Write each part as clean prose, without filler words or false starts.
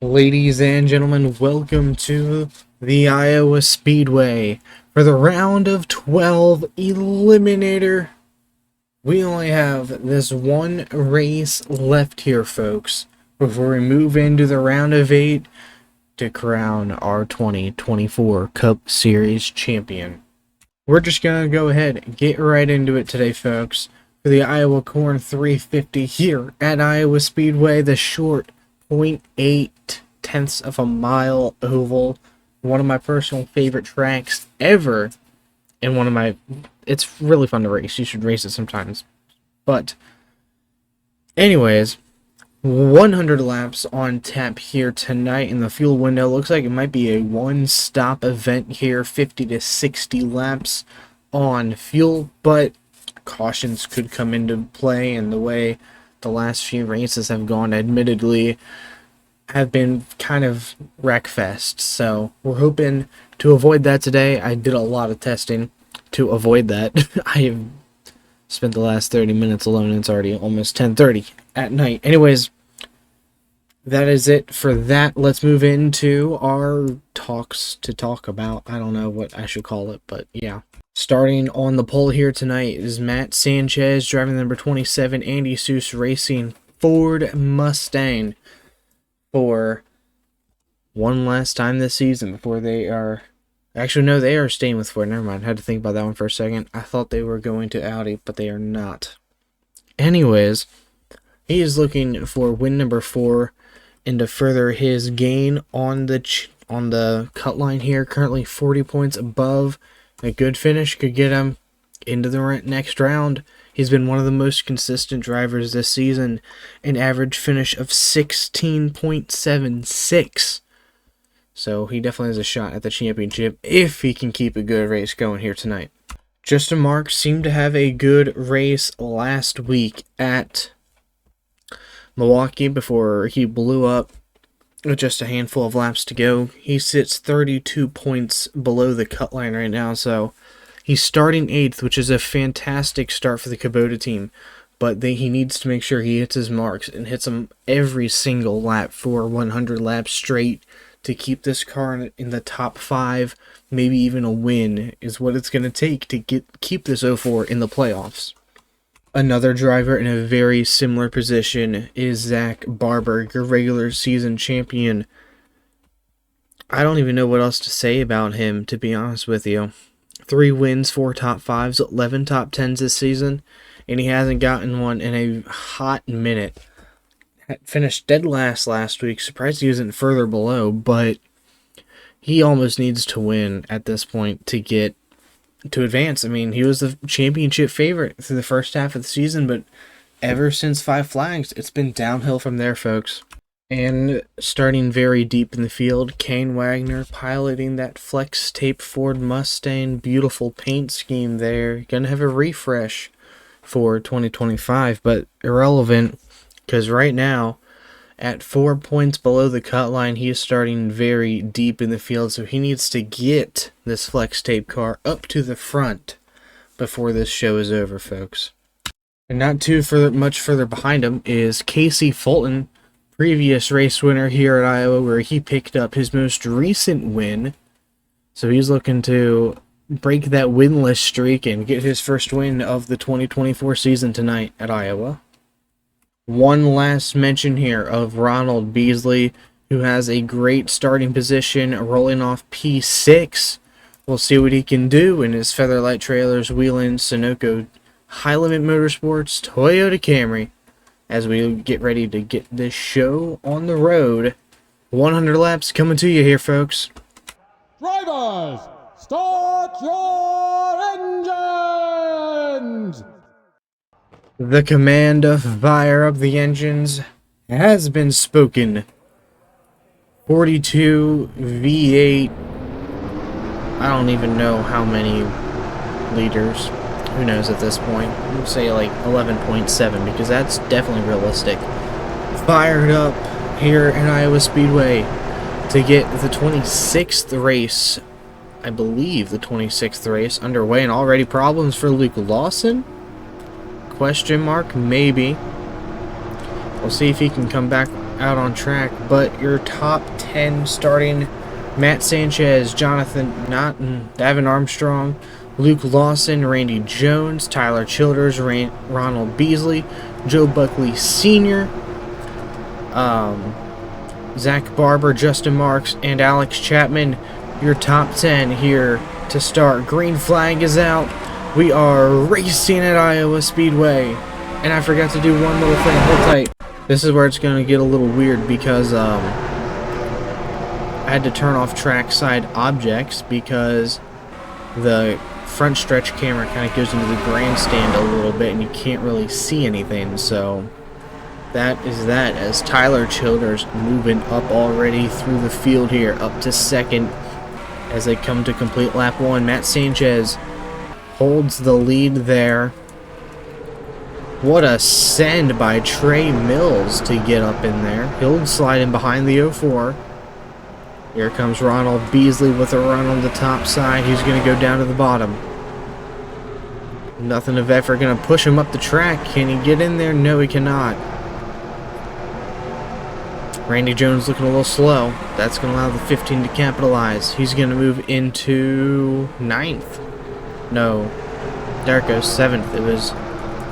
Ladies and gentlemen, welcome to the Iowa Speedway. For the round of 12 eliminator, we only have this one race left here, folks, before we move into the round of 8 to crown our 2024 Cup Series champion. We're just going to go ahead and get right into it today, folks. For the Iowa Corn 350 here at Iowa Speedway, the short 0.8 tenths of a mile oval, one of my personal favorite tracks ever, and it's really fun to race. You should race it sometimes. But anyways, 100 laps on tap here tonight in the fuel window. Looks like it might be a one-stop event here, 50 to 60 laps on fuel, but cautions could come into play, and the way the last few races have gone, admittedly, have been kind of wreckfest. So we're hoping to avoid that today. I did a lot of testing to avoid that. I have spent the last 30 minutes alone, and it's already almost 10:30 at night. Anyways, that is it for that. Let's move into our talks to talk about. I don't know what I should call it, but yeah. Starting on the pole here tonight is Matt Sanchez, driving the number 27 Andy Seuss Racing Ford Mustang for one last time this season before they are... Actually, no, they are staying with Ford. Never mind. I had to think about that one for a second. I thought they were going to Audi, but they are not. Anyways, he is looking for win number 4 and to further his gain on the cut line here. Currently 40 points above. A good finish could get him into the next round. He's been one of the most consistent drivers this season, an average finish of 16.76. So he definitely has a shot at the championship if he can keep a good race going here tonight. Justin Marks seemed to have a good race last week at Milwaukee before he blew up with just a handful of laps to go. He sits 32 points below the cut line right now, so he's starting 8th, which is a fantastic start for the Kubota team, but he needs to make sure he hits his marks and hits them every single lap for 100 laps straight to keep this car in the top 5, maybe even a win is what it's going to take to keep this 04 in the playoffs. Another driver in a very similar position is Zach Barber, your regular season champion. I don't even know what else to say about him, to be honest with you. 3 wins, 4 top 5s, 11 top 10s this season, and he hasn't gotten one in a hot minute. Finished dead last week. Surprised he wasn't further below, but he almost needs to win at this point to advance. I mean, he was the championship favorite through the first half of the season, but ever since 5 Flags, it's been downhill from there, folks. And starting very deep in the field, Kane Wagner piloting that Flex Tape Ford Mustang. Beautiful paint scheme there. Gonna have a refresh for 2025, but irrelevant because right now, at 4 points below the cut line, he is starting very deep in the field, so he needs to get this Flex Tape car up to the front before this show is over, folks. And not too much further behind him is Casey Fulton, previous race winner here at Iowa, where he picked up his most recent win. So he's looking to break that winless streak and get his first win of the 2024 season tonight at Iowa. One last mention here of Ronald Beasley, who has a great starting position, rolling off P6. We'll see what he can do in his Featherlight Trailers Whelen Sunoco High Limit Motorsports Toyota Camry as we get ready to get this show on the road. 100 laps coming to you here, folks. Drivers, start your engines! The command of fire of the engines has been spoken. 42 V8. I don't even know how many liters. Who knows at this point? We'll say like 11.7 because that's definitely realistic. Fired up here in Iowa Speedway to get the 26th race. I believe the 26th race underway, and already problems for Luke Lawson? Question mark, maybe. We'll see if he can come back out on track, but your top 10 starting: Matt Sanchez, Jonathan Naughton, Davin Armstrong, Luke Lawson, Randy Jones, Tyler Childers, Ronald Beasley, Joe Buckley Sr., Zach Barber, Justin Marks, and Alex Chapman. Your top 10 here to start. Green flag is out. We are racing at Iowa Speedway. And I forgot to do one little thing. Hold tight. This is where it's going to get a little weird because I had to turn off trackside objects because the front stretch camera kind of goes into the grandstand a little bit and you can't really see anything. So that is that, as Tyler Childers moving up already through the field here, up to second as they come to complete lap 1. Matt Sanchez holds the lead there. What a send by Trey Mills to get up in there. He'll slide in behind the 04. Here comes Ronald Beasley with a run on the top side. He's going to go down to the bottom. Nothing of effort. Going to push him up the track. Can he get in there? No, he cannot. Randy Jones looking a little slow. That's going to allow the 15 to capitalize. He's going to move into 9th. No. There it goes. 7th. It was...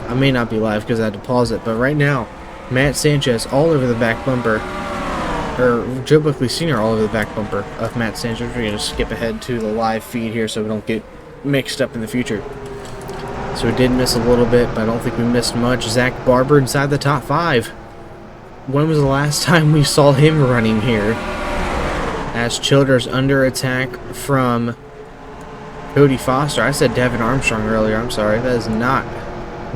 I may not be live because I had to pause it, but right now, Matt Sanchez all over the back bumper. Or Joe Buckley Sr. all over the back bumper of Matt Sanchez. We're going to skip ahead to the live feed here so we don't get mixed up in the future. So we did miss a little bit, but I don't think we missed much. Zach Barber inside the top 5. When was the last time we saw him running here? As Childers under attack from Cody Foster. I said Davin Armstrong earlier. I'm sorry. That is not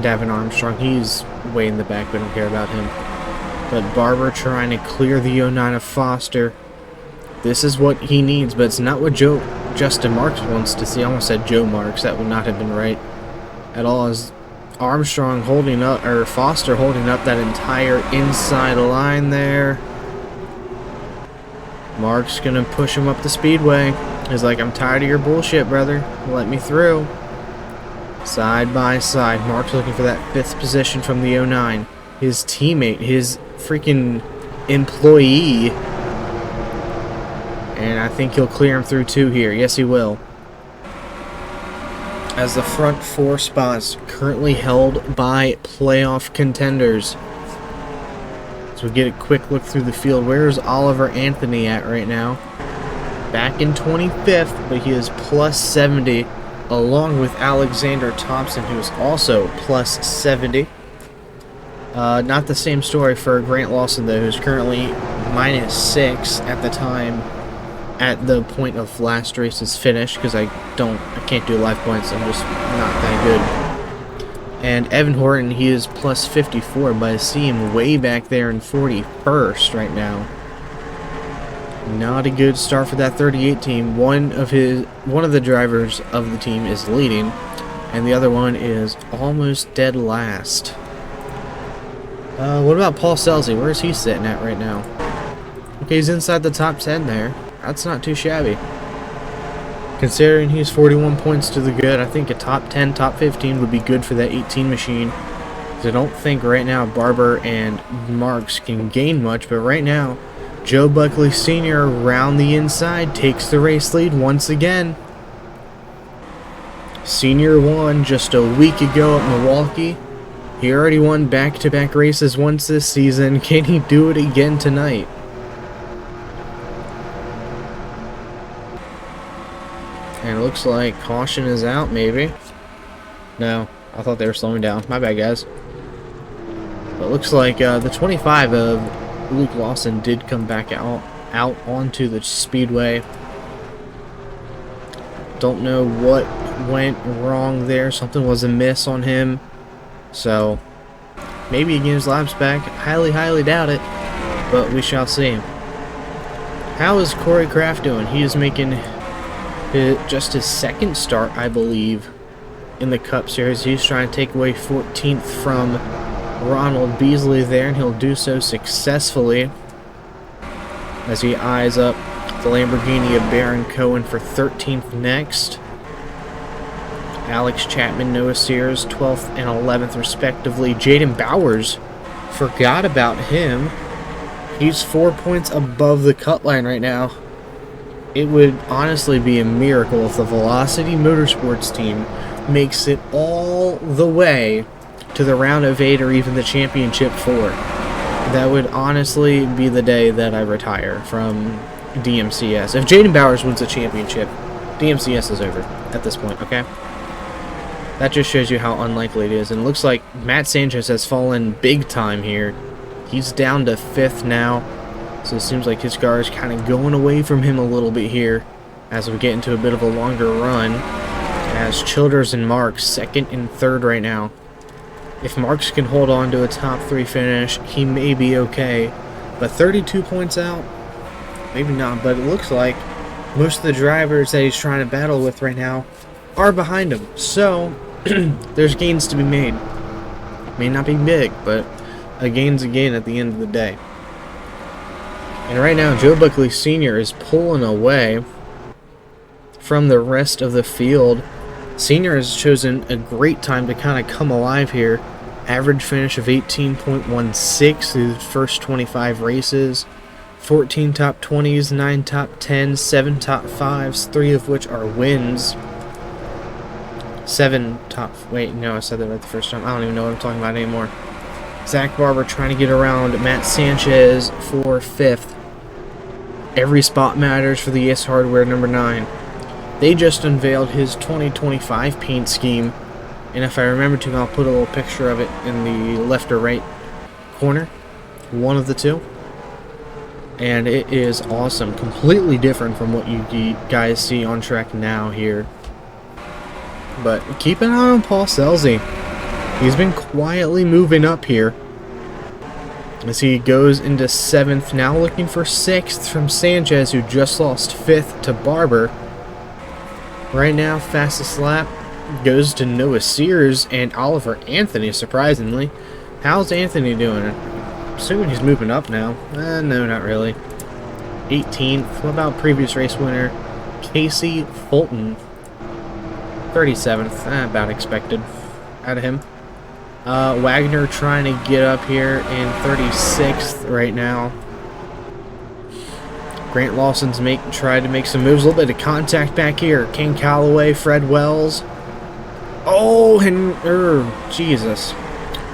Davin Armstrong. He's way in the back. We don't care about him. But Barber trying to clear the 09 of Foster. This is what he needs, but it's not what Justin Marks wants to see. I almost said Joe Marks. That would not have been right at all. As Armstrong holding up, or Foster holding up that entire inside line there. Mark's gonna push him up the speedway. He's like, I'm tired of your bullshit, brother. Let me through. Side by side. Mark's looking for that 5th position from the 09. His teammate, his freaking employee. And I think he'll clear him through too here. Yes, he will. As the front 4 spots currently held by playoff contenders. So we get a quick look through the field. Where is Oliver Anthony at right now? Back in 25th, but he is plus 70, along with Alexander Thompson, who is also plus 70. Not the same story for Grant Lawson, though, who's currently minus 6 at the time, at the point of last race's finish, because I can't do live points. I'm just not that good. And Evan Horton, he is plus 54, but I see him way back there in 41st right now. Not a good start for that 38 team. One of the drivers of the team is leading, and the other one is almost dead last. What about Paul Selzy? Where is he sitting at right now? Okay, he's inside the top 10 there. That's not too shabby. Considering he's 41 points to the good, I think a top 10, top 15 would be good for that 18 machine. Because I don't think right now Barber and Marks can gain much, but right now, Joe Buckley Sr. around the inside takes the race lead once again. Senior won just a week ago at Milwaukee. He already won back-to-back races once this season. Can he do it again tonight? And it looks like caution is out, maybe. No, I thought they were slowing down. My bad, guys. But it looks like the 25 of Luke Lawson did come back out onto the speedway. Don't know what went wrong there. Something was amiss on him. So, maybe he gets his laps back. Highly doubt it. But we shall see. How is Corey Kraft doing? He is making just his 2nd start, I believe, in the Cup Series. He's trying to take away 14th from Ronald Beasley there, and he'll do so successfully as he eyes up the Lamborghini of Baron Cohen for 13th next. Alex Chapman, Noah Sears, 12th and 11th respectively. Jaden Bowers, forgot about him. He's 4 points above the cut line right now. It would honestly be a miracle if the Velocity Motorsports team makes it all the way to the round of 8 or even the championship 4. That would honestly be the day that I retire from DMCS. If Jaden Bowers wins the championship, DMCS is over at this point, okay? That just shows you how unlikely it is. And it looks like Matt Sanchez has fallen big time here. He's down to 5th now. So it seems like his car is kind of going away from him a little bit here as we get into a bit of a longer run. As Childers and Marks 2nd and 3rd right now. If Marks can hold on to a top 3 finish, he may be okay. But 32 points out, maybe not. But it looks like most of the drivers that he's trying to battle with right now are behind him. So there's gains to be made. May not be big, but a gain's a gain at the end of the day. And right now, Joe Buckley Sr. is pulling away from the rest of the field. Sr. has chosen a great time to kind of come alive here. Average finish of 18.16 through the first 25 races. 14 top 20s, 9 top 10s, 7 top 5s, 3 of which are wins. 7 top... Wait, no, I said that right the first time. I don't even know what I'm talking about anymore. Zach Barber trying to get around Matt Sanchez for 5th. Every spot matters for the ES Hardware number 9. They just unveiled his 2025 paint scheme, and if I remember to, I'll put a little picture of it in the left or right corner, one of the two. And it is awesome, completely different from what you guys see on track now here. But keep an eye on Paul Scelzi. He's been quietly moving up here as he goes into 7th, now looking for 6th from Sanchez, who just lost 5th to Barber. Right now, fastest lap goes to Noah Sears and Oliver Anthony, surprisingly. How's Anthony doing? Assuming he's moving up now. No, not really. 18th. What about previous race winner Casey Fulton? 37th. About expected out of him. Wagner trying to get up here in 36th right now. Grant Lawson's tried to make some moves. A little bit of contact back here. King Calloway, Fred Wells. Oh, Jesus.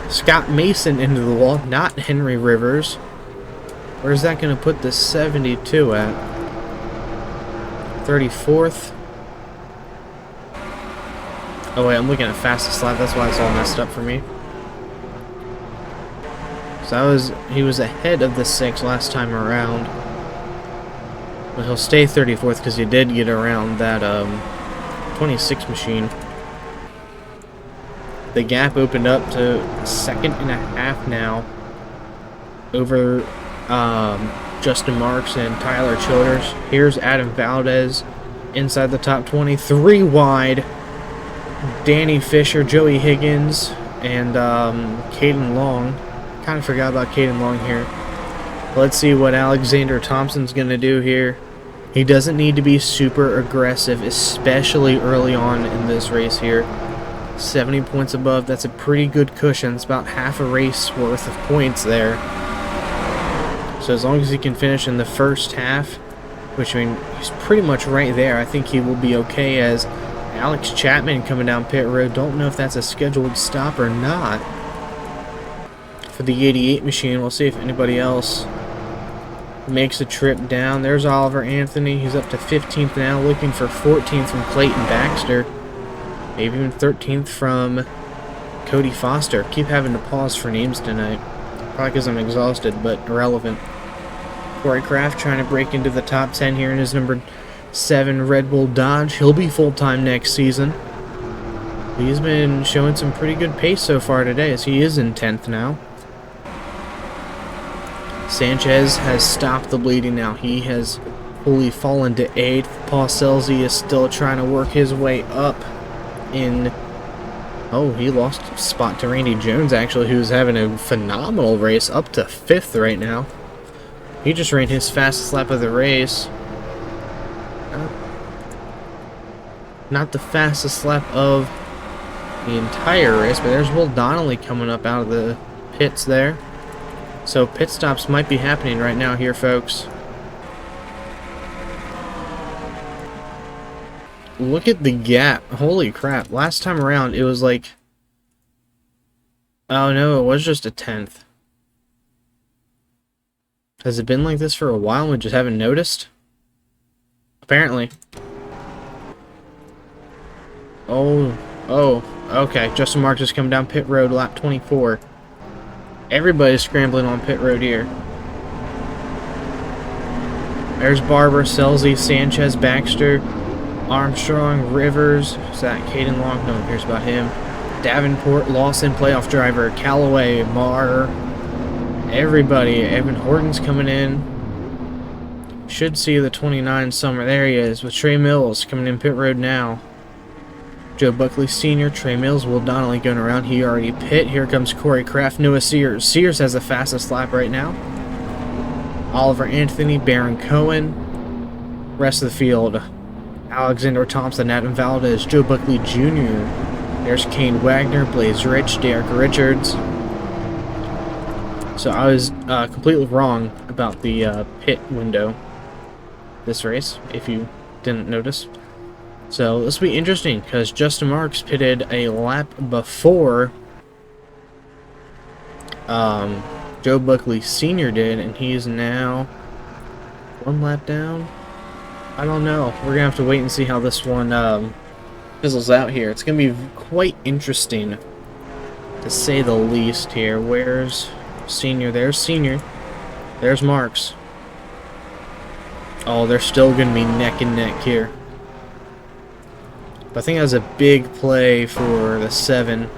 Scott Mason into the wall, not Henry Rivers. Where's that going to put the 72 at? 34th. Oh wait, I'm looking at fastest lap. That's why it's all messed up for me. So he was ahead of the 6 last time around. But he'll stay 34th because he did get around that 26 machine. The gap opened up to 2.5 seconds now over Justin Marks and Tyler Childers. Here's Adam Valdez inside the top 20, 3 wide. Danny Fisher, Joey Higgins, and Caden Long. Kind of forgot about Caden Long here. Let's see what Alexander Thompson's going to do here. He doesn't need to be super aggressive, especially early on in this race here. 70 points above, that's a pretty good cushion. It's about half a race worth of points there. So as long as he can finish in the first half, which, I mean, he's pretty much right there, I think he will be okay. As Alex Chapman coming down pit road. Don't know if that's a scheduled stop or not for the 88 machine. We'll see if anybody else makes a trip down. There's Oliver Anthony. He's up to 15th now, looking for 14th from Clayton Baxter. Maybe even 13th from Cody Foster. Keep having to pause for names tonight. Probably because I'm exhausted, but irrelevant. Corey Kraft trying to break into the top 10 here in his number 7 Red Bull Dodge. He'll be full-time next season. He's been showing some pretty good pace so far today, as he is in 10th now. Sanchez has stopped the bleeding now. He has fully fallen to 8th. Paul Scelzi is still trying to work his way up in... Oh, he lost a spot to Randy Jones, actually, who's having a phenomenal race, up to 5th right now. He just ran his fastest lap of the race. Not the fastest lap of the entire race, but there's Will Donnelly coming up out of the pits there. So pit stops might be happening right now here, folks. Look at the gap. Holy crap. Last time around, it was like... Oh no, it was just a 10th. Has it been like this for a while and we just haven't noticed? Apparently. Oh, okay. Justin Marks coming down pit road, lap 24. Everybody's scrambling on pit road here. There's Barber, Selzy, Sanchez, Baxter, Armstrong, Rivers. Is that Caden Long? No one cares about him. Davenport, Lawson, playoff driver, Callaway, Marr. Everybody. Evan Horton's coming in. Should see the 29 somewhere. There he is with Trey Mills coming in pit road now. Joe Buckley Sr., Trey Mills, Will Donnelly going around. He already pit. Here comes Corey Kraft, Noah Sears. Sears has the fastest lap right now. Oliver Anthony, Baron Cohen. Rest of the field. Alexander Thompson, Adam Valdez, Joe Buckley Jr. There's Kane Wagner, Blaze Rich, Derek Richards. So I was completely wrong about the pit window this race, if you didn't notice. So this will be interesting because Justin Marks pitted a lap before Joe Buckley Sr. did, and he is now one lap down. I don't know. We're gonna have to wait and see how this one fizzles out here. It's gonna be quite interesting, to say the least. Here, where's Senior? There's Senior. There's Marks. Oh, they're still gonna be neck and neck here. But I think that was a big play for the 7.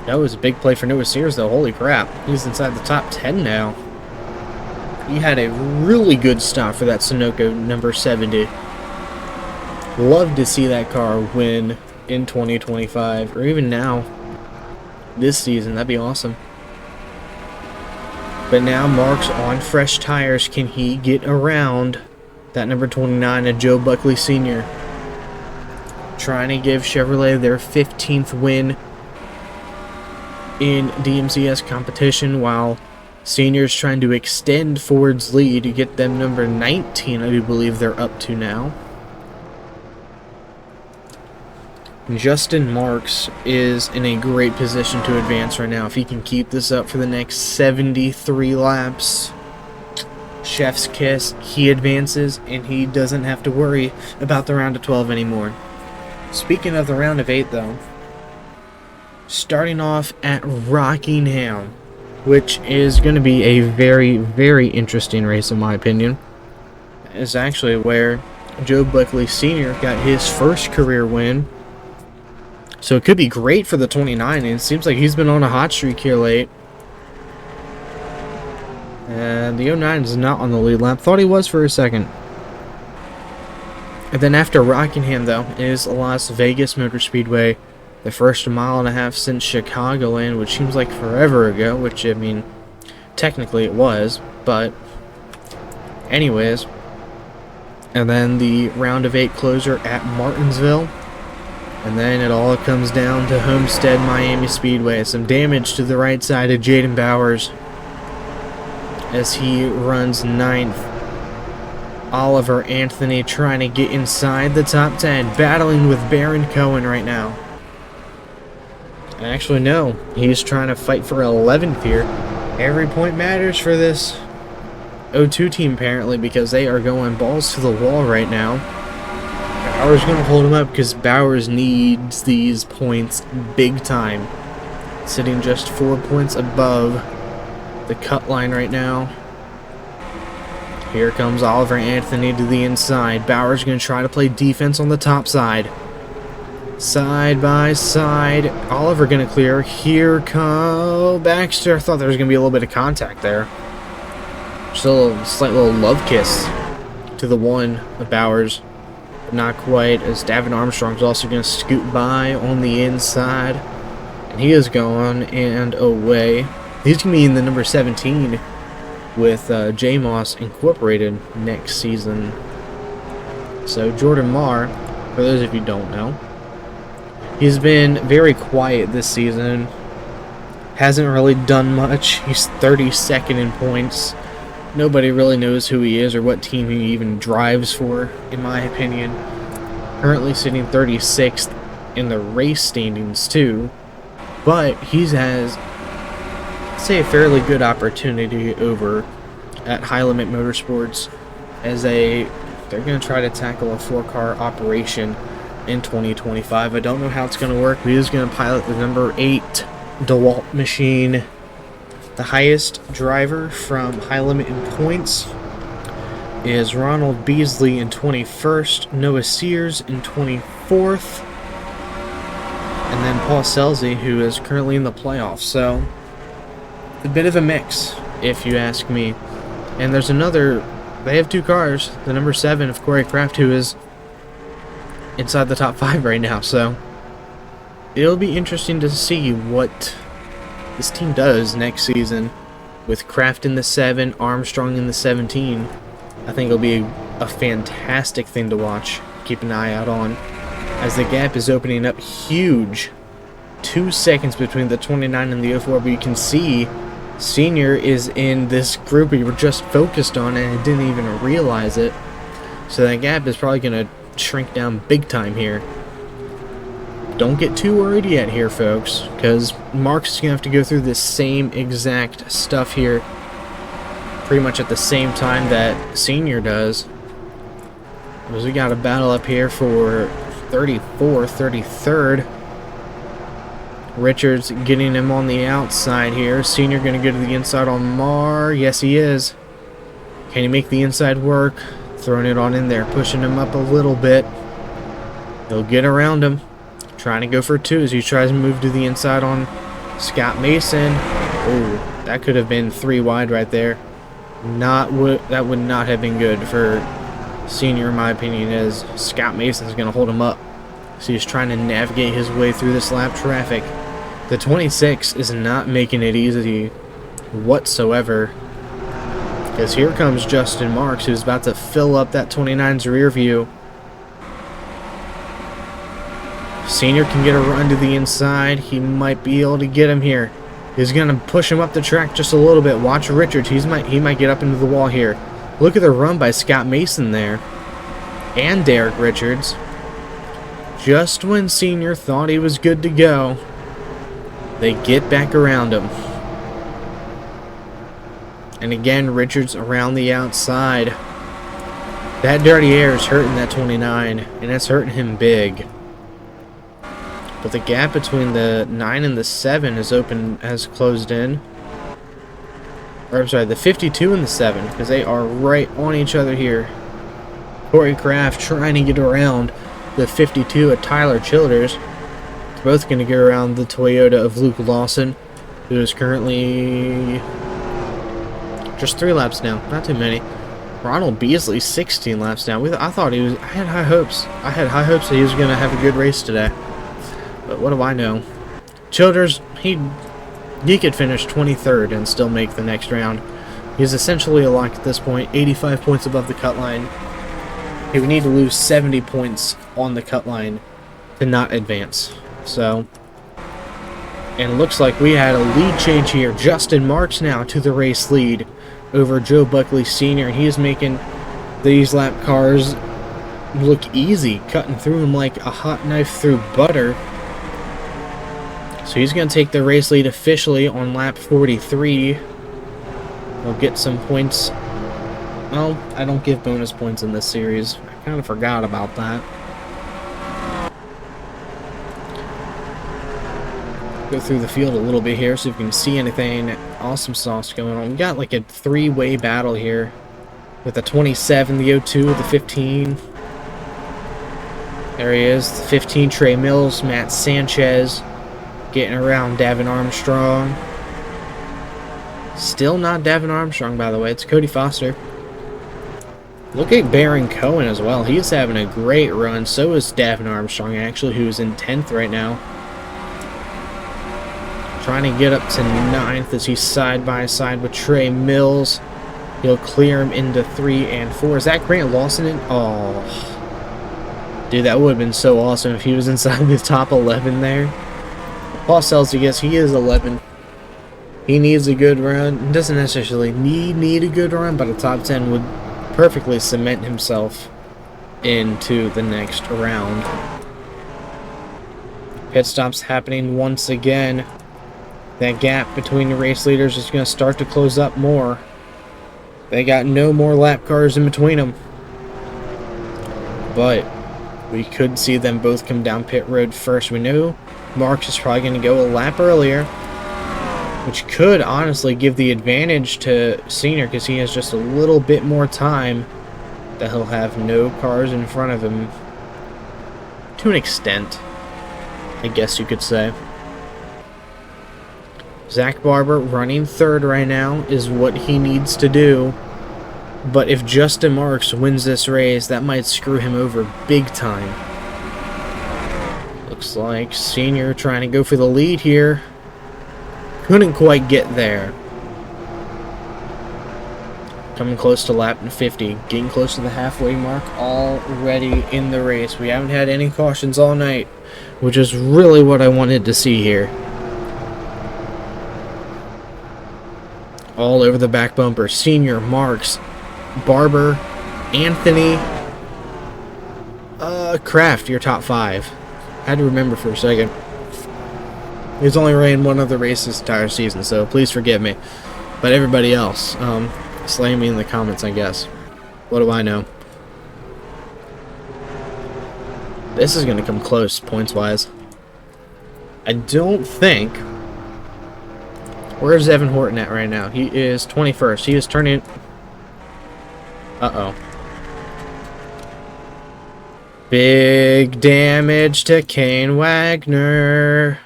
That was a big play for Noah Sears, though. Holy crap. He's inside the top 10 now. He had a really good stop for that Sunoco number 70. Love to see that car win in 2025, or even now, this season. That'd be awesome. But now Marks on fresh tires. Can he get around that number 29 of Joe Buckley Sr.? Trying to give Chevrolet their 15th win in DMCS competition, while Senior's trying to extend Ford's lead to get them number 19, I do believe they're up to now. Justin Marks is in a great position to advance right now. If he can keep this up for the next 73 laps, chef's kiss, he advances, and he doesn't have to worry about the round of 12 anymore. Speaking of the round of 8, though, starting off at Rockingham, which is going to be a very, very interesting race in my opinion. It's actually where Joe Buckley Sr. got his first career win. So it could be great for the 29, and it seems like he's been on a hot streak here late. And the 09 is not on the lead lap. Thought he was for a second. And then after Rockingham, though, is Las Vegas Motor Speedway. The first mile and a half since Chicagoland, which seems like forever ago, which, I mean, technically it was, but anyways. And then the round of 8 closer at Martinsville. And then it all comes down to Homestead Miami Speedway. Some damage to the right side of Jaden Bowers as he runs 9th. Oliver Anthony trying to get inside the top 10, battling with Baron Cohen right now. Actually, no. He's trying to fight for 11th here. Every point matters for this O2 team, apparently, because they are going balls to the wall right now. Bowers going to hold him up because Bowers needs these points big time. Sitting just 4 points above the cut line right now. Here comes Oliver Anthony to the inside. Bowers going to try to play defense on the top side. Side by side. Oliver going to clear. Here comes Baxter. I thought there was going to be a little bit of contact there. Just a little, slight little love kiss to the one of Bowers. But not quite, as Davin Armstrong's also going to scoot by on the inside. And he is going and away. He's going to be in the number 17 with J-Moss Incorporated next season. So Jordan Marr, for those of you who don't know, he's been very quiet this season. Hasn't really done much. He's 32nd in points. Nobody really knows who he is or what team he even drives for, in my opinion. Currently sitting 36th in the race standings too. But he has, say, a fairly good opportunity over at High Limit Motorsports as they're going to try to tackle a 4-car operation in 2025. I don't know how it's going to work. He's going to pilot the number 8 DeWalt machine. The highest driver from High Limit in points is Ronald Beasley in 21st, Noah Sears in 24th, and then Paul Selzy, who is currently in the playoffs. So, a bit of a mix, if you ask me. And there's another, they have 2 cars, the number 7 of Corey Kraft, who is inside the top 5 right now. So, it'll be interesting to see what this team does next season with Kraft in the 7, Armstrong in the 17. I think it'll be a fantastic thing to watch. Keep an eye out on, as the gap is opening up huge. 2 seconds between the 29 and the 04, but you can see Senior is in this group we were just focused on and didn't even realize it. So that gap is probably going to shrink down big time here. Don't get too worried yet here, folks, because Marks is going to have to go through this same exact stuff here pretty much at the same time that Senior does. Because we got a battle up here for 34th, 33rd. Richards getting him on the outside here. Senior going to go to the inside on Marr. Yes, he is. Can he make the inside work? Throwing it on in there, pushing him up a little bit. He'll get around him. Trying to go for 2 as he tries to move to the inside on Scott Mason. Oh, that could have been 3 wide right there. That would not have been good for Senior, in my opinion, as Scott Mason's going to hold him up. So he's trying to navigate his way through this lap traffic. The 26 is not making it easy whatsoever, because here comes Justin Marks, who's about to fill up that 29's rear view. Senior can get a run to the inside. He might be able to get him here. He's going to push him up the track just a little bit. Watch Richards. He might get up into the wall here. Look at the run by Scott Mason there. And Derek Richards. Just when Senior thought he was good to go, they get back around him. And again, Richards around the outside. That dirty air is hurting that 29, and it's hurting him big. But the gap between the 9 and the 7 has closed in. Or I'm sorry, the 52 and the 7, because they are right on each other here. Corey Kraft trying to get around the 52 at Tyler Childers. They're both going to get around the Toyota of Luke Lawson, who is currently just 3 laps now, not too many. Ronald Beasley 16 laps now. I had high hopes. I had high hopes that he was going to have a good race today. But what do I know? Childers, he could finish 23rd and still make the next round. He's essentially a lock at this point, 85 points above the cut line. He would need to lose 70 points on the cut line to not advance. So, and it looks like we had a lead change here. Justin Marks now to the race lead over Joe Buckley Sr. And he is making these lap cars look easy, cutting through him like a hot knife through butter. So he's going to take the race lead officially on lap 43. He'll get some points. Well, I don't give bonus points in this series. I kind of forgot about that. Go through the field a little bit here so if you can see anything awesome sauce going on. We got like a 3-way battle here with the 27, the 02, the 15. There he is, the 15, Trey Mills, Matt Sanchez. Getting around Davin Armstrong. Still not Davin Armstrong, by the way. It's Cody Foster. Look at Baron Cohen as well. He's having a great run. So is Davin Armstrong, actually, who's in 10th right now. Trying to get up to 9th as he's side by side with Trey Mills. He'll clear him into 3 and 4. Is that Grant Lawson in? Oh. Dude, that would have been so awesome if he was inside the top 11 there. Paul Selzy, yes, he is 11. He needs a good run. He doesn't necessarily need a good run, but a top 10 would perfectly cement himself into the next round. Pit stops happening once again. That gap between the race leaders is going to start to close up more. They got no more lap cars in between them. But we could see them both come down pit road first. We know Marks is probably going to go a lap earlier, which could honestly give the advantage to Senior because he has just a little bit more time that he'll have no cars in front of him. To an extent, I guess you could say. Zach Barber running third right now is what he needs to do. But if Justin Marks wins this race, that might screw him over big time. Looks like Senior trying to go for the lead here. Couldn't quite get there. Coming close to lap 50. Getting close to the halfway mark already in the race. We haven't had any cautions all night, which is really what I wanted to see here. All over the back bumper. Senior, Marks, Barber, Anthony, Kraft, your top 5. Had to remember for a second. He's only ran one other race this entire season, so please forgive me. But everybody else, slay me in the comments, I guess. What do I know? This is going to come close, points-wise. I don't think... Where's Evan Horton at right now? He is 21st. He is turning... Uh-oh. Big damage to Kane Wagner,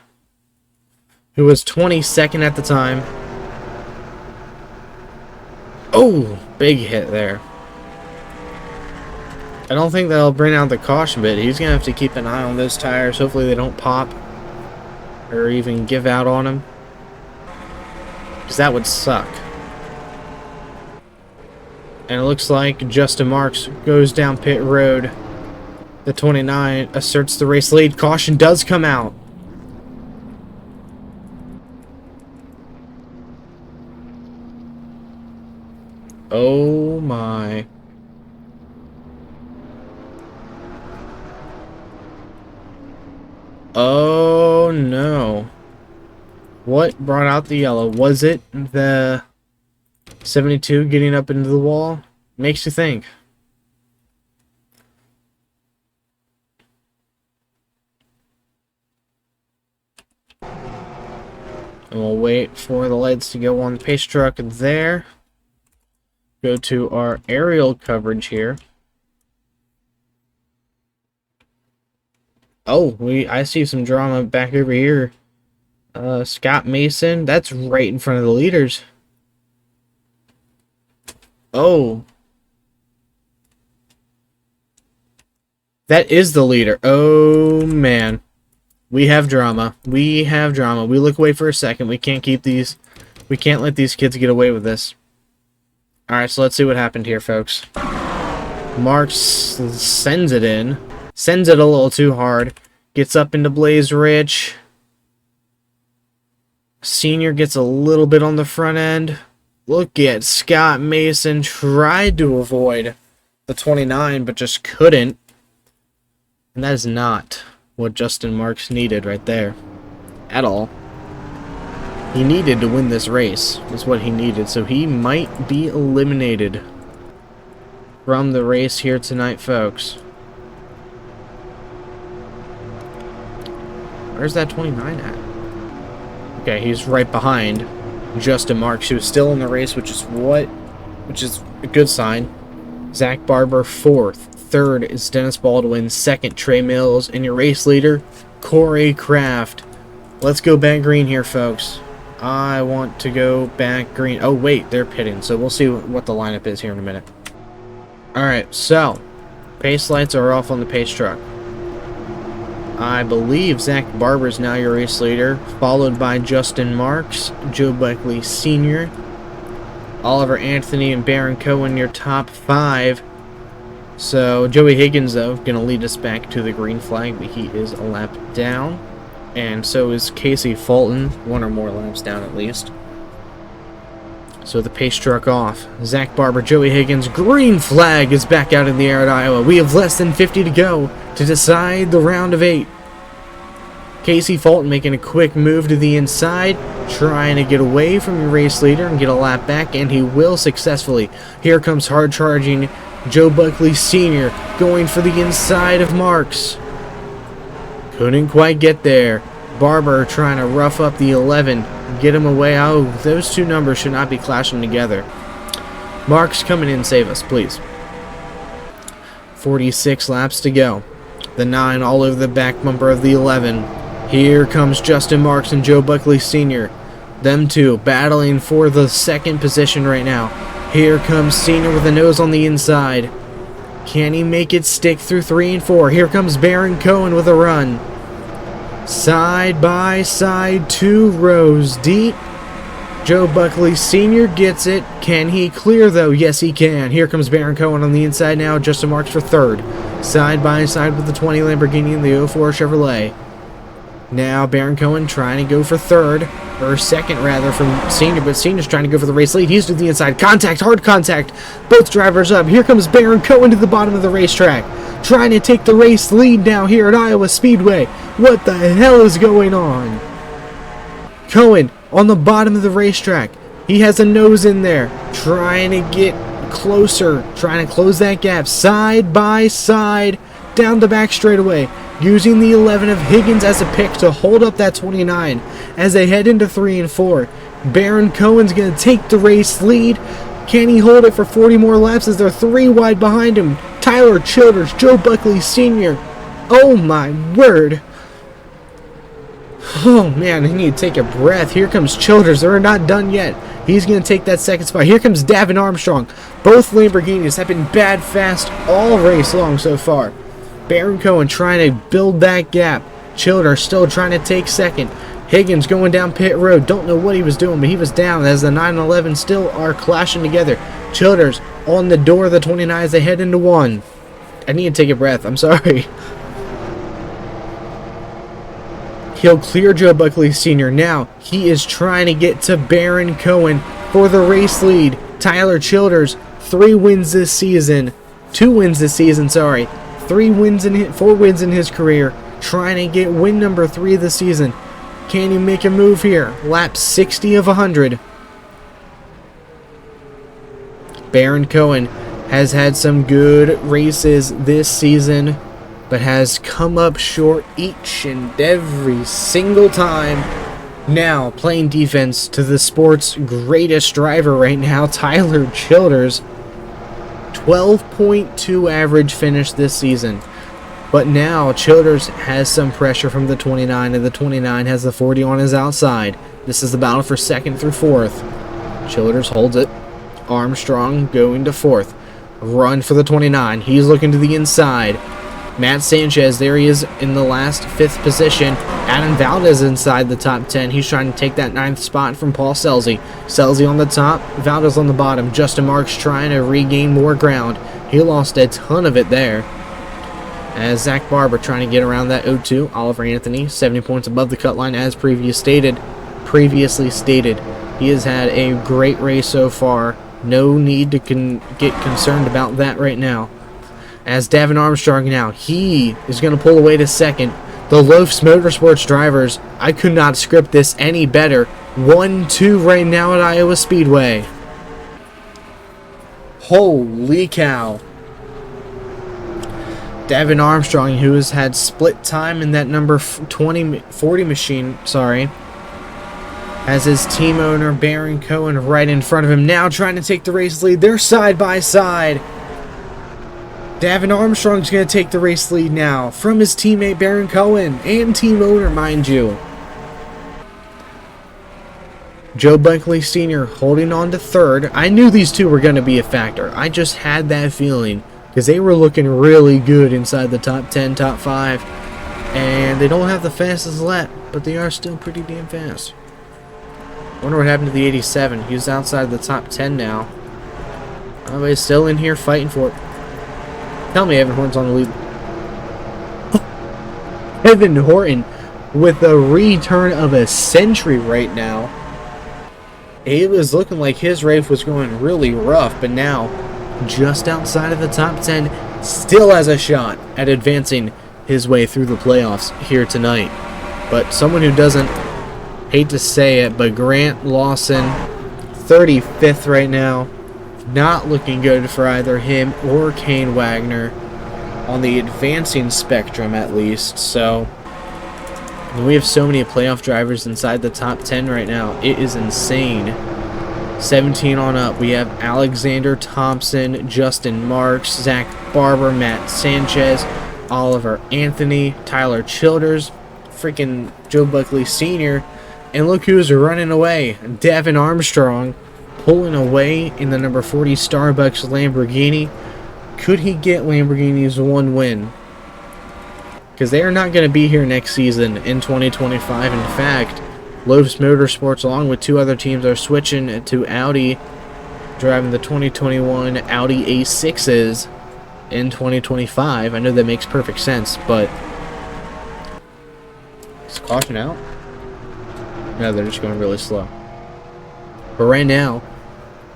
who was 22nd at the time. Oh, big hit there. I don't think they'll bring out the caution bit. He's going to have to keep an eye on those tires. Hopefully they don't pop or even give out on him, because that would suck. And it looks like Justin Marks goes down pit road. The 29 asserts the race lead. Caution does come out. Oh my. Oh no. What brought out the yellow? Was it the 72 getting up into the wall? Makes you think. And we'll wait for the lights to go on the pace truck there. Go to our aerial coverage here. Oh, I see some drama back over here. Scott Mason, that's right in front of the leaders. Oh. That is the leader. Oh, man. We have drama. We have drama. We look away for a second. We can't keep these... We can't let these kids get away with this. Alright, so let's see what happened here, folks. Marks sends it in. Sends it a little too hard. Gets up into Blaze Rich. Senior gets a little bit on the front end. Look at Scott Mason. Tried to avoid the 29, but just couldn't. And that is not what Justin Marks needed right there. At all. He needed to win this race. Is what he needed. So he might be eliminated from the race here tonight, folks. Where's that 29 at? Okay, he's right behind Justin Marks, who is still in the race, which is a good sign. Zach Barber, 4th. 3rd is Dennis Baldwin. 2nd, Trey Mills. And your race leader, Corey Kraft. Let's go back green here, folks. I want to go back green. Oh, wait, they're pitting, so we'll see what the lineup is here in a minute. Alright, so, pace lights are off on the pace truck. I believe Zach Barber is now your race leader, followed by Justin Marks, Joe Buckley Sr., Oliver Anthony, and Baron Cohen, your top 5. So, Joey Higgins, though, going to lead us back to the green flag, but he is a lap down. And so is Casey Fulton, 1 or more laps down at least. So the pace truck off. Zach Barber, Joey Higgins, green flag is back out in the air at Iowa. We have less than 50 to go to decide the round of 8. Casey Fulton making a quick move to the inside, trying to get away from the race leader and get a lap back, and he will successfully. Here comes hard charging Joe Buckley Sr. going for the inside of Marks. Couldn't quite get there. Barber trying to rough up the 11, get him away. Oh, those two numbers should not be clashing together. Marks, coming in, save us, please. 46 laps to go. The 9 all over the back bumper of the 11. Here comes Justin Marks and Joe Buckley Sr. Them two battling for the second position right now. Here comes Sr. with a nose on the inside. Can he make it stick through 3 and 4? Here comes Baron Cohen with a run. Side by side, 2 rows deep. Joe Buckley Sr. gets it. Can he clear though? Yes, he can. Here comes Baron Cohen on the inside now. Justin Marks for 3rd. Side by side with the 20 Lamborghini and the 04 Chevrolet. Now Baron Cohen trying to go for 3rd, or 2nd rather, from Senior, but Senior's trying to go for the race lead. He's to the inside. Contact, hard contact. Both drivers up. Here comes Baron Cohen to the bottom of the racetrack, trying to take the race lead now here at Iowa Speedway. What the hell is going on? Cohen on the bottom of the racetrack. He has a nose in there, trying to get closer, trying to close that gap. Side by side, down the back straightaway, using the 11 of Higgins as a pick to hold up that 29 as they head into 3 and 4. Baron Cohen's going to take the race lead. Can he hold it for 40 more laps as they're 3 wide behind him? Tyler Childers, Joe Buckley Sr. Oh my word. Oh man, I need to take a breath. Here comes Childers. They're not done yet. He's going to take that 2nd spot. Here comes Davin Armstrong. Both Lamborghinis have been bad fast all race long so far. Baron Cohen trying to build that gap. Childers still trying to take 2nd. Higgins going down pit road. Don't know what he was doing, but he was down as the 9 and 11 still are clashing together. Childers on the door of the 29 as they head into 1. I need to take a breath. I'm sorry. He'll clear Joe Buckley Sr. Now he is trying to get to Baron Cohen for the race lead. Tyler Childers, 3 wins this season. 2 wins this season, sorry. 4 wins in his career. Trying to get win number 3 of the season. Can he make a move here? Lap 60 of 100. Baron Cohen has had some good races this season, but has come up short each and every single time. Now, playing defense to the sport's greatest driver right now, Tyler Childers. 12.2 average finish this season. But now, Childers has some pressure from the 29, and the 29 has the 40 on his outside. This is the battle for 2nd through 4th. Childers holds it. Armstrong going to 4th. Run for the 29. He's looking to the inside. Matt Sanchez, there he is in the last 5th position. Adam Valdez inside the top 10. He's trying to take that 9th spot from Paul Selzy. Selzy on the top, Valdez on the bottom. Justin Marks trying to regain more ground. He lost a ton of it there. As Zach Barber trying to get around that 0-2. Oliver Anthony, 70 points above the cut line as previously stated. He has had a great race so far. No need to get concerned about that right now. As Davin Armstrong now, he is going to pull away to 2nd. The Lofs Motorsports drivers, I could not script this any better. 1-2 right now at Iowa Speedway. Holy cow. Davin Armstrong, who has had split time in that number 40 machine, has his team owner Baron Cohen right in front of him, now trying to take the race lead. They're side by side. Davin Armstrong's going to take the race lead now from his teammate Baron Cohen and team owner, mind you. Joe Buckley Sr. holding on to 3rd. I knew these two were going to be a factor. I just had that feeling because they were looking really good inside the top 10, top 5. And they don't have the fastest lap, but they are still pretty damn fast. Wonder what happened to the 87. He's outside the top 10 now. Oh, but he's still in here fighting for it. Tell me Evan Horton's on the lead. Evan Horton with a return of a century right now. it was looking like his race was going really rough, but now just outside of the top 10, still has a shot at advancing his way through the playoffs here tonight. But someone who doesn't, hate to say it, but Grant Lawson, 35th right now, not looking good for either him or Kane Wagner on the advancing spectrum at least. So we have so many playoff drivers inside the top 10 right now. It is insane. 17 on up, we have Alexander Thompson, Justin Marks, Zach Barber, Matt Sanchez, Oliver Anthony, Tyler Childers, freaking Joe Buckley Sr., and look who's running away. Devin Armstrong pulling away in the number 40 Starbucks Lamborghini. Could he get Lamborghini's one win? Because they are not going to be here next season in 2025. In fact, Lotus Motorsports, along with two other teams, are switching to Audi, driving the 2021 Audi A6s in 2025. I know that makes perfect sense, but is caution out? No, they're just going really slow. But right now,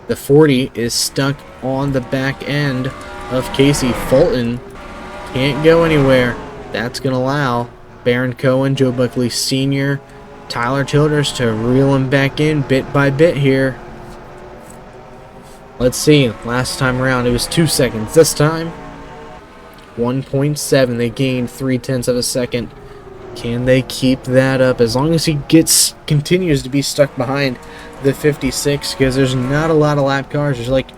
the 40 is stuck on the back end of Casey Fulton. Can't go anywhere. That's going to allow Baron Cohen, Joe Buckley Sr., Tyler Childers to reel him back in bit by bit here. Let's see. Last time around, it was 2 seconds. This time, 1.7. They gained 0.3 of a second. Can they keep that up as long as he continues to be stuck behind the 56? Because there's not a lot of lap cars. There's like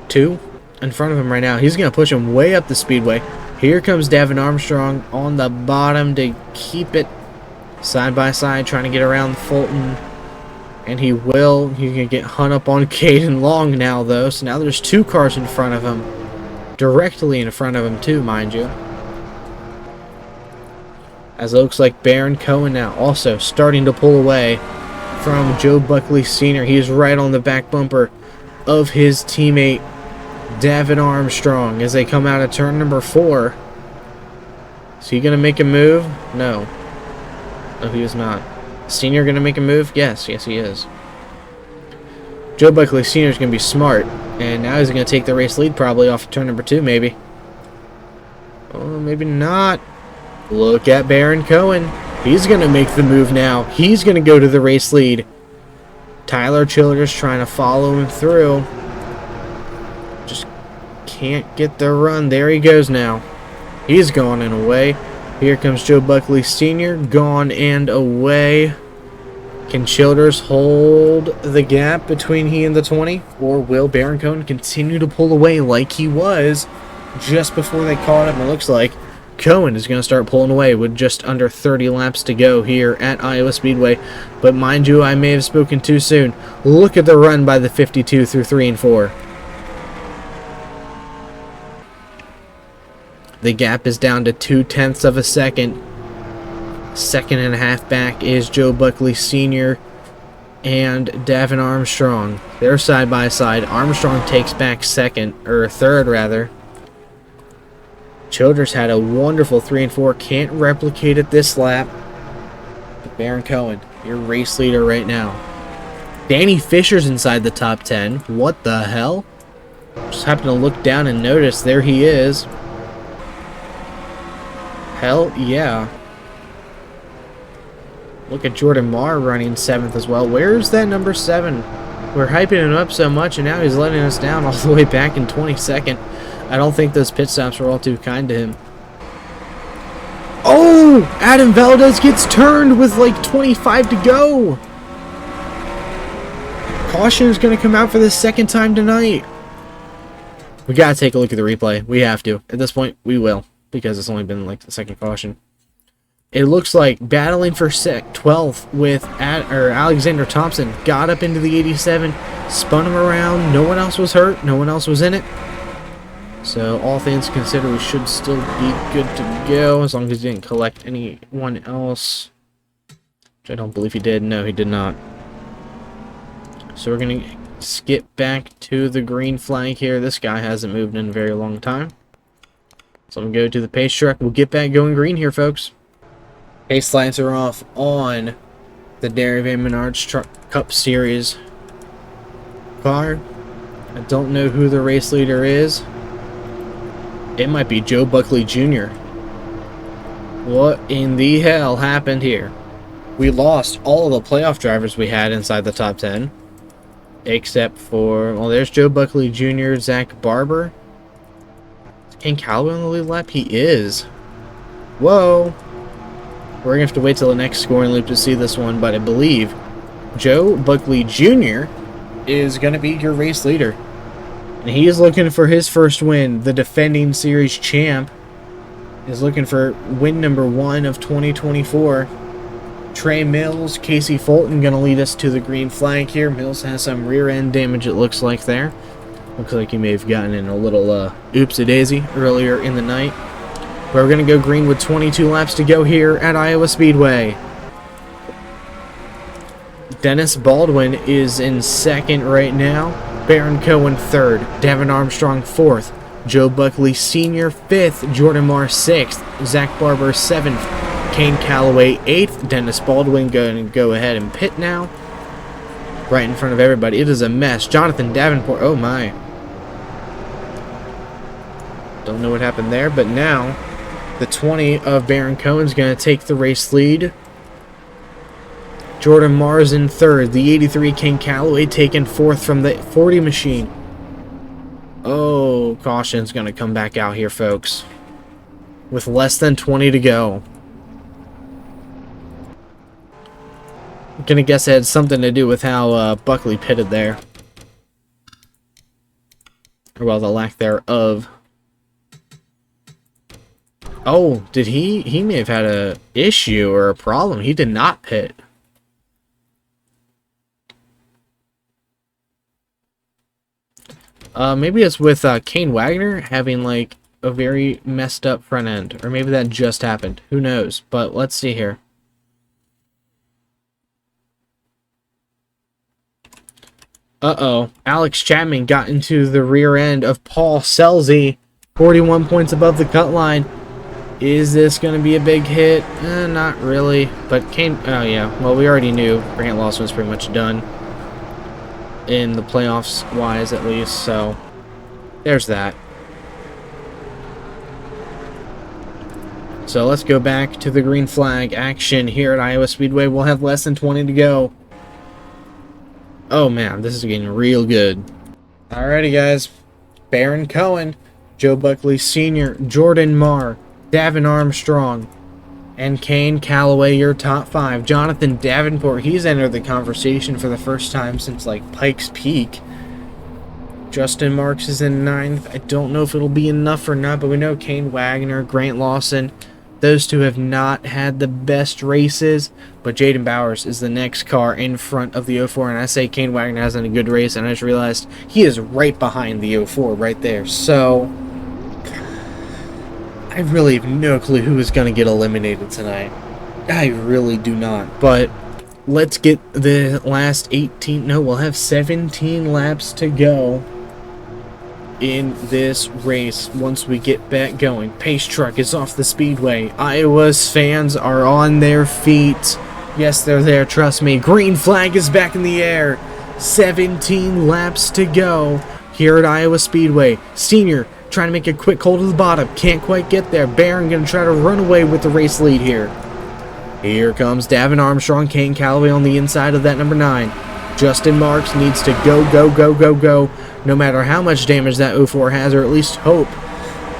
2 in front of him right now. He's going to push him way up the speedway. Here comes Devin Armstrong on the bottom to keep it side by side, trying to get around Fulton. And he will. He's going to get hung up on Caden Long now, though. So now there's 2 cars in front of him. Directly in front of him, too, mind you. As it looks like Baron Cohen now also starting to pull away from Joe Buckley Sr. He's right on the back bumper of his teammate Devin Armstrong as they come out of turn number 4. Is he going to make a move? No. No, he is not. Senior going to make a move? Yes, he is. Joe Buckley Sr. is going to be smart, and now he's going to take the race lead probably off of turn number 2, maybe. Oh, maybe not. Look at Baron Cohen. He's going to make the move now. He's going to go to the race lead. Tyler Childers trying to follow him through. Just can't get the run. There he goes now. He's gone and away. Here comes Joe Buckley Sr. Gone and away. Can Childers hold the gap between he and the 20? Or will Baron Cohen continue to pull away like he was just before they caught him? It looks like Cohen is going to start pulling away with just under 30 laps to go here at Iowa Speedway. But mind you, I may have spoken too soon. Look at the run by the 52 through 3 and 4. The gap is down to 0.2 of a second. Second and a half back is Joe Buckley Sr. and Devin Armstrong. They're side by side. Armstrong takes back third rather. Childers had a wonderful 3 and 4. Can't replicate it this lap. But Baron Cohen, your race leader right now. Danny Fisher's inside the top 10. What the hell? Just happened to look down and notice there he is. Hell yeah. Look at Jordan Marr running 7th as well. Where's that number 7? We're hyping him up so much, and now he's letting us down all the way back in 22nd. I don't think those pit stops were all too kind to him. Oh! Adam Valdez gets turned with like 25 to go. Caution is going to come out for the second time tonight. We got to take a look at the replay. We have to. At this point, we will. Because it's only been like the second caution. It looks like battling for 12th with Alexander Thompson. Got up into the 87. Spun him around. No one else was hurt. No one else was in it. So all things considered, we should still be good to go. As long as he didn't collect anyone else. Which I don't believe he did. No, he did not. So we're going to skip back to the green flag here. This guy hasn't moved in a very long time. So I'm going to go to the pace truck. We'll get back going green here, folks. Pace lights are off on the Dairy Van Menards Truck Cup Series car. I don't know who the race leader is. It might be Joe Buckley Jr. What in the hell happened here? We lost all of the playoff drivers we had inside the top 10. Except for, well, there's Joe Buckley Jr., Zach Barber. Is Kane Calloway on the lead lap? He is. Whoa. We're going to have to wait till the next scoring loop to see this one, but I believe Joe Buckley Jr. is going to be your race leader. And he is looking for his first win. The defending series champ is looking for win number 1 of 2024. Trey Mills, Casey Fulton going to lead us to the green flag here. Mills has some rear end damage, it looks like there. Looks like he may have gotten in a little oopsie-daisy earlier in the night. But we're going to go green with 22 laps to go here at Iowa Speedway. Dennis Baldwin is in second right now. Baron Cohen third. Davin Armstrong fourth. Joe Buckley Sr. fifth. Jordan Marr sixth. Zach Barber seventh. Kane Calloway eighth. Dennis Baldwin going to go ahead and pit now. Right in front of everybody. It is a mess. Jonathan Davenport. Oh my. Don't know what happened there, but now the 20 of Baron Cohen's going to take the race lead. Jordan Marr's in third. The 83 Kane Calloway taken fourth from the 40 machine. Oh, caution's going to come back out here, folks. With less than 20 to go. I'm going to guess it had something to do with how Buckley pitted there. Or, well, the lack thereof. Oh, did he? He may have had a issue or a problem. He did not pit. Maybe it's with Kane Wagner having like a very messed up front end. Or maybe that just happened. Who knows? But let's see here. Uh-oh. Alex Chapman got into the rear end of Paul Selzy. 41 points above the cut line. Is this going to be a big hit? Not really. But Kane... Oh, yeah. Well, we already knew Grant Lawson was pretty much done. In the playoffs-wise, at least. So, there's that. So, let's go back to the green flag action here at Iowa Speedway. We'll have less than 20 to go. Oh, man. This is getting real good. Alrighty, guys. Baron Cohen, Joe Buckley Sr., Jordan Marr, Davin Armstrong, and Kane Calloway, your top 5. Jonathan Davenport, he's entered the conversation for the first time since, like, Pikes Peak. Justin Marks is in 9th. I don't know if it'll be enough or not, but we know Kane Wagner, Grant Lawson, those two have not had the best races, but Jaden Bowers is the next car in front of the 04, and I say Kane Wagner hasn't a good race, and I just realized he is right behind the 04 right there, so I really have no clue who is going to get eliminated tonight. I really do not. But let's get the last 18... No, we'll have 17 laps to go in this race once we get back going. Pace Truck is off the speedway. Iowa's fans are on their feet. Yes, they're there, trust me. Green flag is back in the air. 17 laps to go here at Iowa Speedway. Senior trying to make a quick hold to the bottom. Can't quite get there. Barron going to try to run away with the race lead here. Here comes Davin Armstrong. Kane Calloway on the inside of that number 9. Justin Marks needs to go, go, go, go, go. No matter how much damage that 04 has, or at least hope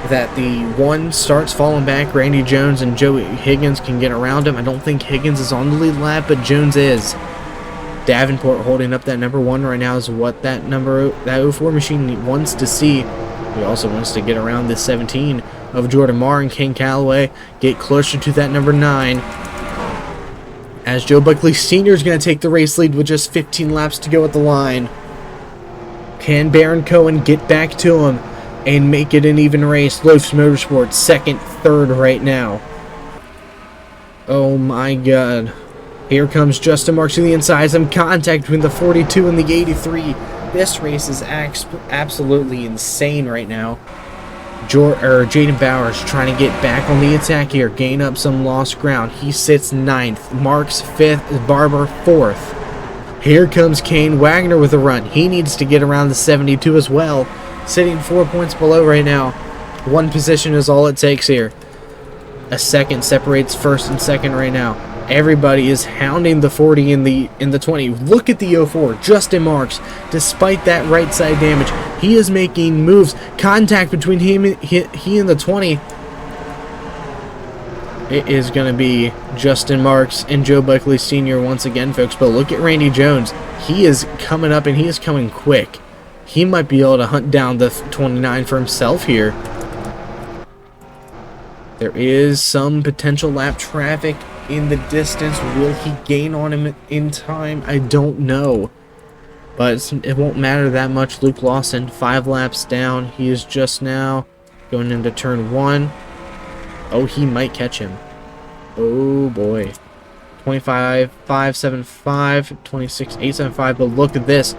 that the 1 starts falling back. Randy Jones and Joey Higgins can get around him. I don't think Higgins is on the lead lap, but Jones is. Davenport holding up that number 1 right now is what that 04 machine wants to see. He also wants to get around the 17 of Jordan Marr and Kane Calloway, get closer to that number 9. As Joe Buckley Sr. is going to take the race lead with just 15 laps to go at the line. Can Baron Cohen get back to him and make it an even race? Loafs Motorsports second, third right now. Oh my god. Here comes Justin Marks to the inside. Some contact between the 42 and the 83. This race is absolutely insane right now. Jaden Bowers trying to get back on the attack here, gain up some lost ground. He sits 9th, Marks 5th, Barber 4th. Here comes Kane Wagner with a run. He needs to get around the 72 as well, sitting 4 points below right now. One position is all it takes here. A second separates first and second right now. Everybody is hounding the 40 in the 20. Look at the 04, Justin Marks. Despite that right side damage, he is making moves. Contact between he and the 20. It is going to be Justin Marks and Joe Buckley Sr. once again, folks. But look at Randy Jones. He is coming up, and he is coming quick. He might be able to hunt down the 29 for himself here. There is some potential lap traffic in the distance. Will he gain on him in time? I don't know. But it won't matter that much. Luke Lawson, 5 laps down. He is just now going into turn 1. Oh, he might catch him. Oh, boy. 25.575, 26.875. But look at this.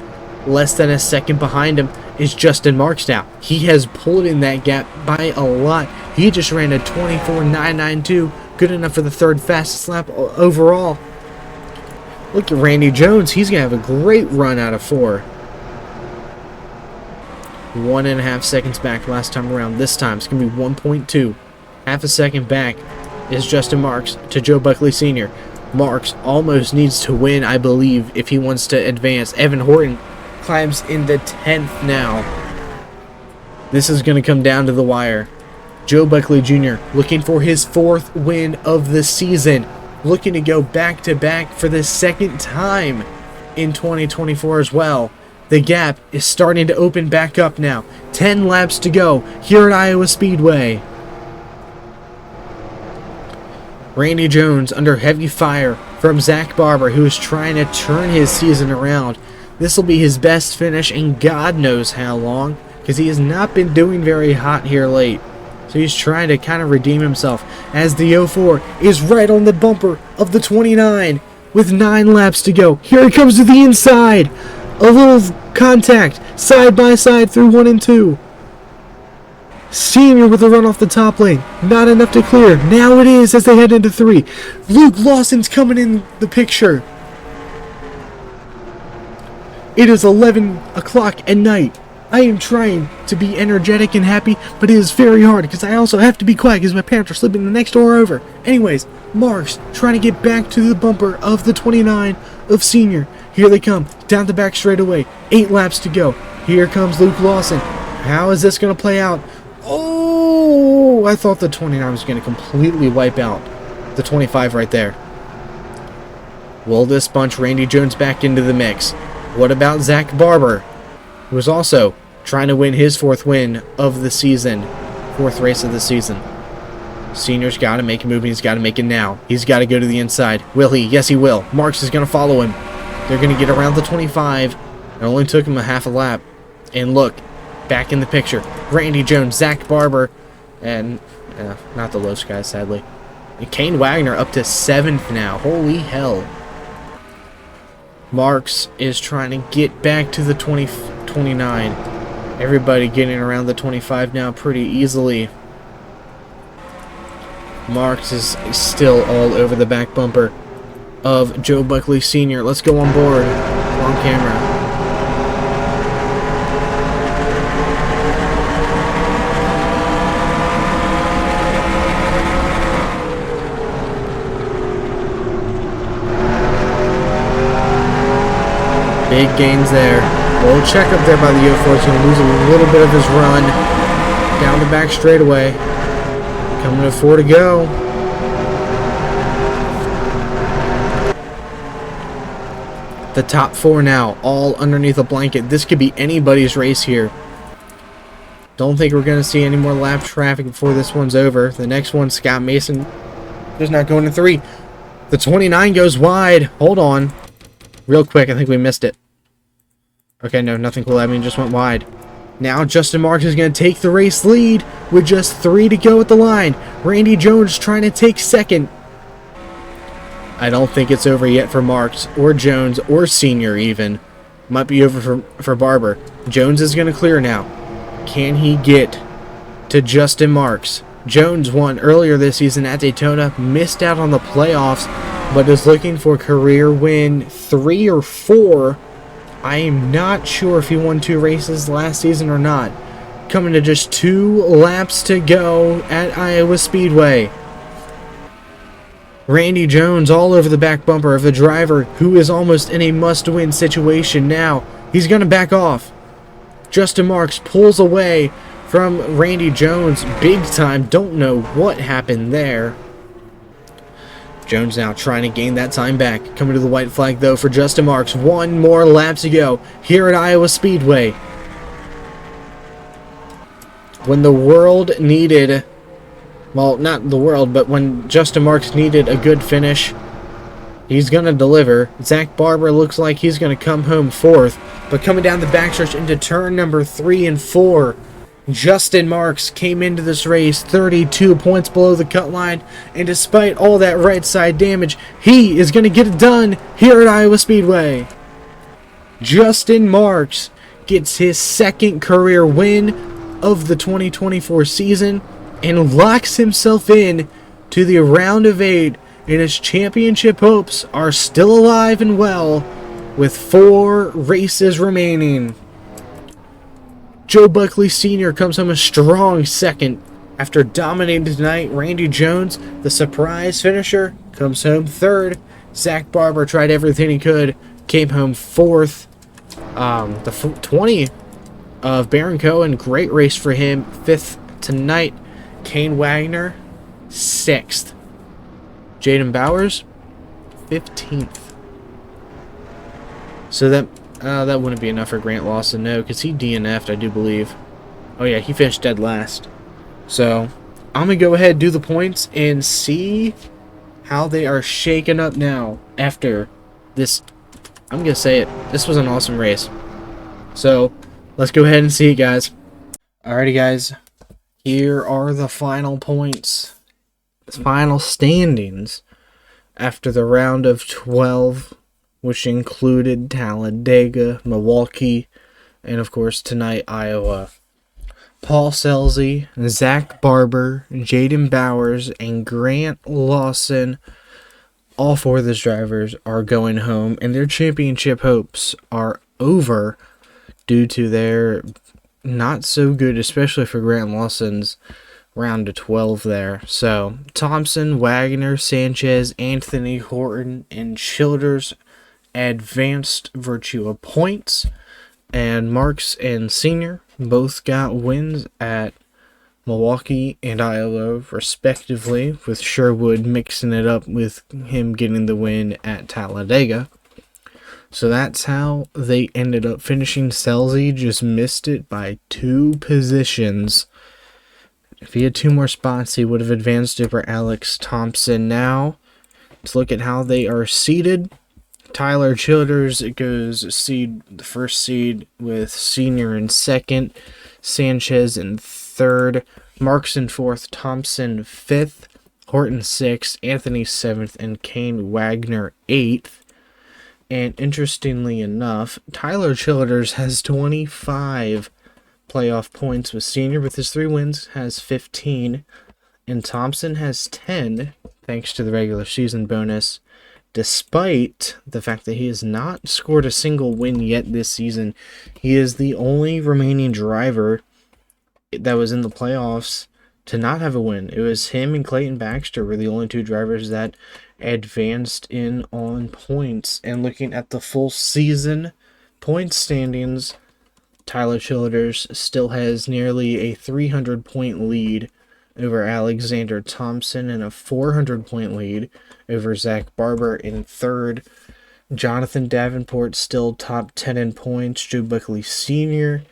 Less than a second behind him is Justin Marks now. He has pulled in that gap by a lot. He just ran a 24.992. Good enough for the 3rd fastest lap overall. Look at Randy Jones. He's going to have a great run out of 4. 1.5 seconds back last time around. This time it's going to be 1.2. Half a second back is Justin Marks to Joe Buckley Sr. Marks almost needs to win, I believe, if he wants to advance. Evan Horton climbs into 10th now. This is going to come down to the wire. Joe Buckley Jr. looking for his 4th win of the season. Looking to go back-to-back for the 2nd time in 2024 as well. The gap is starting to open back up now. 10 laps to go here at Iowa Speedway. Randy Jones under heavy fire from Zach Barber, who is trying to turn his season around. This will be his best finish in God knows how long, because he has not been doing very hot here late. So he's trying to kind of redeem himself as the 04 is right on the bumper of the 29 with 9 laps to go. Here he comes to the inside. A little contact side by side through 1 and 2. Senior with a run off the top lane. Not enough to clear. Now it is as they head into 3. Luke Lawson's coming in the picture. It is 11 o'clock at night. I am trying to be energetic and happy, but it is very hard because I also have to be quiet because my parents are sleeping the next door over. Anyways, Marks trying to get back to the bumper of the 29 of Senior. Here they come, down the back straightaway. 8 laps to go. Here comes Luke Lawson. How is this going to play out? Oh, I thought the 29 was going to completely wipe out the 25 right there. Will this bunch Randy Jones back into the mix? What about Zach Barber, who is also trying to win his 4th win of the season, 4th race of the season? Senior's got to make a move, and he's got to make it now. He's got to go to the inside. Will he? Yes, he will. Marks is going to follow him. They're going to get around the 25. It only took him a half a lap. And look, back in the picture, Randy Jones, Zach Barber, and not the Los guys, sadly. And Kane Wagner up to 7th now. Holy hell. Marks is trying to get back to the 29. Everybody getting around the 25 now pretty easily. Marks is still all over the back bumper of Joe Buckley Sr. Let's go on board. On camera. Big gains there. Little check up there by the 04. He's going to lose a little bit of his run. Down the back straightaway. Coming to 4 to go. The top 4 now, all underneath a blanket. This could be anybody's race here. Don't think we're going to see any more lap traffic before this one's over. The next one, Scott Mason, does not go into 3. The 29 goes wide. Hold on. Real quick, I think we missed it. Okay, no, nothing cool. I mean, just went wide. Now Justin Marks is going to take the race lead with just 3 to go at the line. Randy Jones trying to take 2nd. I don't think it's over yet for Marks or Jones or Senior even. Might be over for Barber. Jones is going to clear now. Can he get to Justin Marks. Jones won earlier this season at Daytona, missed out on the playoffs, but is looking for career win 3 or 4. I am not sure if he won 2 races last season or not. Coming to just 2 laps to go at Iowa Speedway. Randy Jones all over the back bumper of the driver who is almost in a must-win situation now. He's going to back off. Justin Marks pulls away from Randy Jones big time. Don't know what happened there. Jones now trying to gain that time back. Coming to the white flag though for Justin Marks. 1 more lap to go here at Iowa Speedway. When the world needed, well, not the world, but when Justin Marks needed a good finish, he's going to deliver. Zach Barber looks like he's going to come home 4th, but coming down the backstretch into turn number 3 and 4, Justin Marks came into this race 32 points below the cut line, and despite all that right side damage, he is going to get it done here at Iowa Speedway. Justin Marks gets his 2nd career win of the 2024 season and locks himself in to the round of 8, and his championship hopes are still alive and well with 4 races remaining. Joe Buckley Sr. comes home a strong 2nd after dominating tonight. Randy Jones, the surprise finisher, comes home 3rd. Zach Barber tried everything he could, came home 4th. The 20 of Baron Cohen, great race for him, 5th tonight. Kane Wagner, 6th. Jaden Bowers, 15th. So that wouldn't be enough for Grant Lawson, no, because he DNF'd, I do believe. Oh yeah, he finished dead last. So, I'm going to go ahead and do the points and see how they are shaken up now after this. I'm going to say it, this was an awesome race. So, let's go ahead and see it, guys. Alrighty, guys. Here are the final points. The final standings after the round of 12, which included Talladega, Milwaukee, and of course tonight, Iowa. Paul Scelzi, Zach Barber, Jaden Bowers, and Grant Lawson, all 4 of those drivers are going home, and their championship hopes are over due to their not so good, especially for Grant Lawson's round of 12 there. So, Thompson, Wagner, Sanchez, Anthony, Horton, and Childers advanced virtue of points, and Marks and Senior both got wins at Milwaukee and Iowa respectively, with Sherwood mixing it up with him getting the win at Talladega. So that's how they ended up finishing. Scelzi just missed it by 2 positions. If he had 2 more spots, he would have advanced over Alex Thompson. Now, let's look at how they are seeded. Tyler Childers goes the first seed with Senior in 2nd, Sanchez in 3rd, Marks in 4th, Thompson 5th, Horton 6th, Anthony 7th, and Kane Wagner 8th. And interestingly enough, Tyler Childers has 25 playoff points with Senior with his 3 wins, has 15, and Thompson has 10 thanks to the regular season bonus. Despite the fact that he has not scored a single win yet this season, he is the only remaining driver that was in the playoffs to not have a win. It was him and Clayton Baxter were the only 2 drivers that advanced in on points. And looking at the full season point standings, Tyler Childers still has nearly a 300-point lead over Alexander Thompson and a 400-point lead over Zach Barber in 3rd. Jonathan Davenport still top 10 in points. Joe Buckley Sr.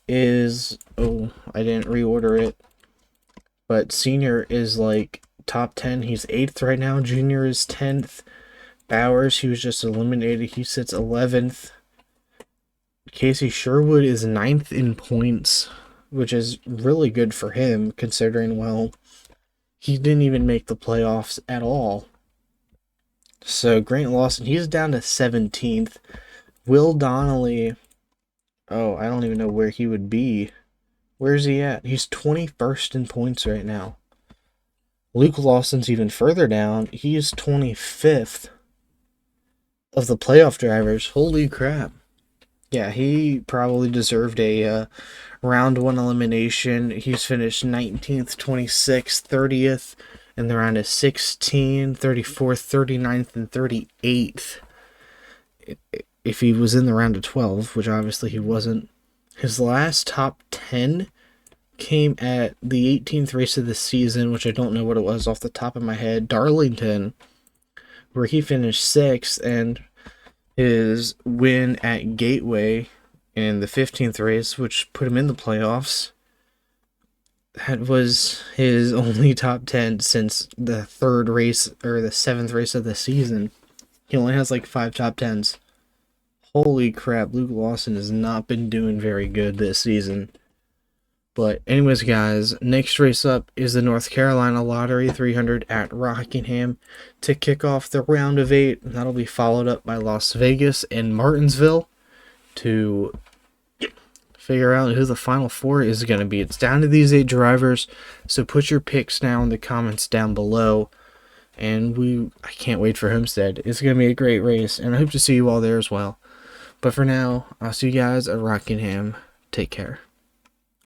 is, I didn't reorder it, but Senior is like top 10. He's 8th right now. Junior is 10th. Bowers, he was just eliminated. He sits 11th. Casey Sherwood is 9th in points, which is really good for him, considering, well, he didn't even make the playoffs at all. So, Grant Lawson, he's down to 17th. Will Donnelly, I don't even know where he would be Where's he at? He's 21st in points right now. Luke Lawson's even further down. He's 25th of the playoff drivers. Holy crap. Yeah, he probably deserved a round 1 elimination. He's finished 19th, 26th, 30th, and the round of 16, 34th, 39th, and 38th. If he was in the round of 12, which obviously he wasn't. His last top 10 came at the 18th race of the season, which I don't know what it was off the top of my head, Darlington, where he finished 6th, and his win at Gateway in the 15th race, which put him in the playoffs, that was his only top 10 since the 3rd race, or the 7th race of the season. He only has like 5 top 10s. Holy crap, Luke Lawson has not been doing very good this season. But anyways, guys, next race up is the North Carolina Lottery 300 at Rockingham to kick off the round of 8. That'll be followed up by Las Vegas and Martinsville to figure out who the final 4 is going to be. It's down to these 8 drivers, so put your picks now in the comments down below. And I can't wait for Homestead. It's going to be a great race, and I hope to see you all there as well. But for now, I'll see you guys at Rockingham. Take care.